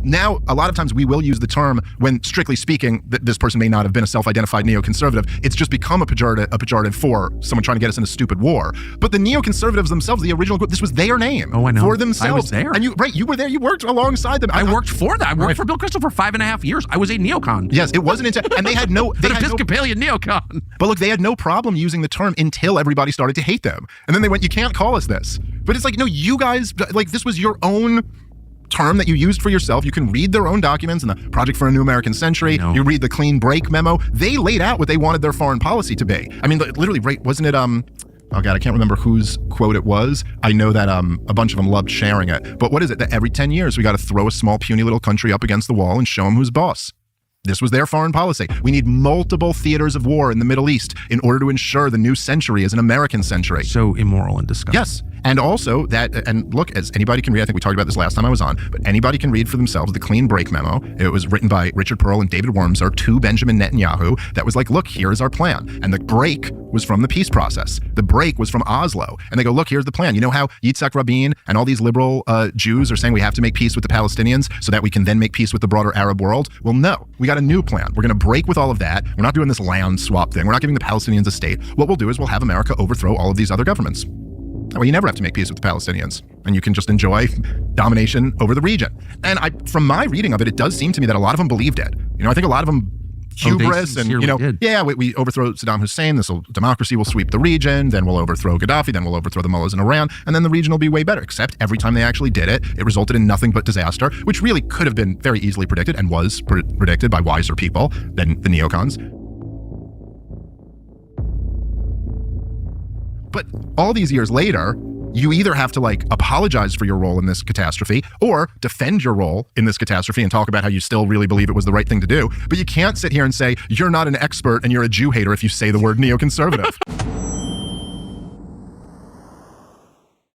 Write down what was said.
now a lot of times we will use the term when, strictly speaking, this person may not have been a self-identified neoconservative. It's just become a pejorative for someone trying to get us in a stupid war. But the neoconservatives themselves, the original group, this was their name. Oh, I know. For themselves. I was there. And you were there. You worked alongside them. I worked for that. I worked for Bill Kristol for 5.5 years. I was a neocon. Yes, it wasn't and they had no... An Episcopalian neocon. But look, they had no problem using the term until everybody started to hate them. And then they went, you can't call us this. But it's like, no, you guys, like, this was your own term that you used for yourself. You can read their own documents in the Project for a New American Century. You read the Clean Break memo. They laid out what they wanted their foreign policy to be. I mean, literally, right, wasn't it, oh God, I can't remember whose quote it was. I know that a bunch of them loved sharing it. But what is it? That every 10 years, we got to throw a small, puny little country up against the wall and show them who's boss. This was their foreign policy. We need multiple theaters of war in the Middle East in order to ensure the new century is an American century. So immoral and disgusting. Yes. And also that, and look, as anybody can read, I think we talked about this last time I was on, but anybody can read for themselves the Clean Break memo. It was written by Richard Pearl and David Wormser to Benjamin Netanyahu. That was like, look, here's our plan. And the break was from the peace process. The break was from Oslo. And they go, look, here's the plan. You know how Yitzhak Rabin and all these liberal Jews are saying we have to make peace with the Palestinians so that we can then make peace with the broader Arab world? Well, no, we got a new plan. We're going to break with all of that. We're not doing this land swap thing. We're not giving the Palestinians a state. What we'll do is we'll have America overthrow all of these other governments. That way you never have to make peace with the Palestinians, and you can just enjoy domination over the region. And from my reading of it, it does seem to me that a lot of them believed it. You know, I think a lot of them hubris and, you know, we overthrow Saddam Hussein, democracy will sweep the region, then we'll overthrow Gaddafi, then we'll overthrow the mullahs in Iran, and then the region will be way better. Except every time they actually did it, it resulted in nothing but disaster, which really could have been very easily predicted and was predicted by wiser people than the neocons. But all these years later, you either have to like apologize for your role in this catastrophe or defend your role in this catastrophe and talk about how you still really believe it was the right thing to do. But you can't sit here and say you're not an expert and you're a Jew hater if you say the word neoconservative.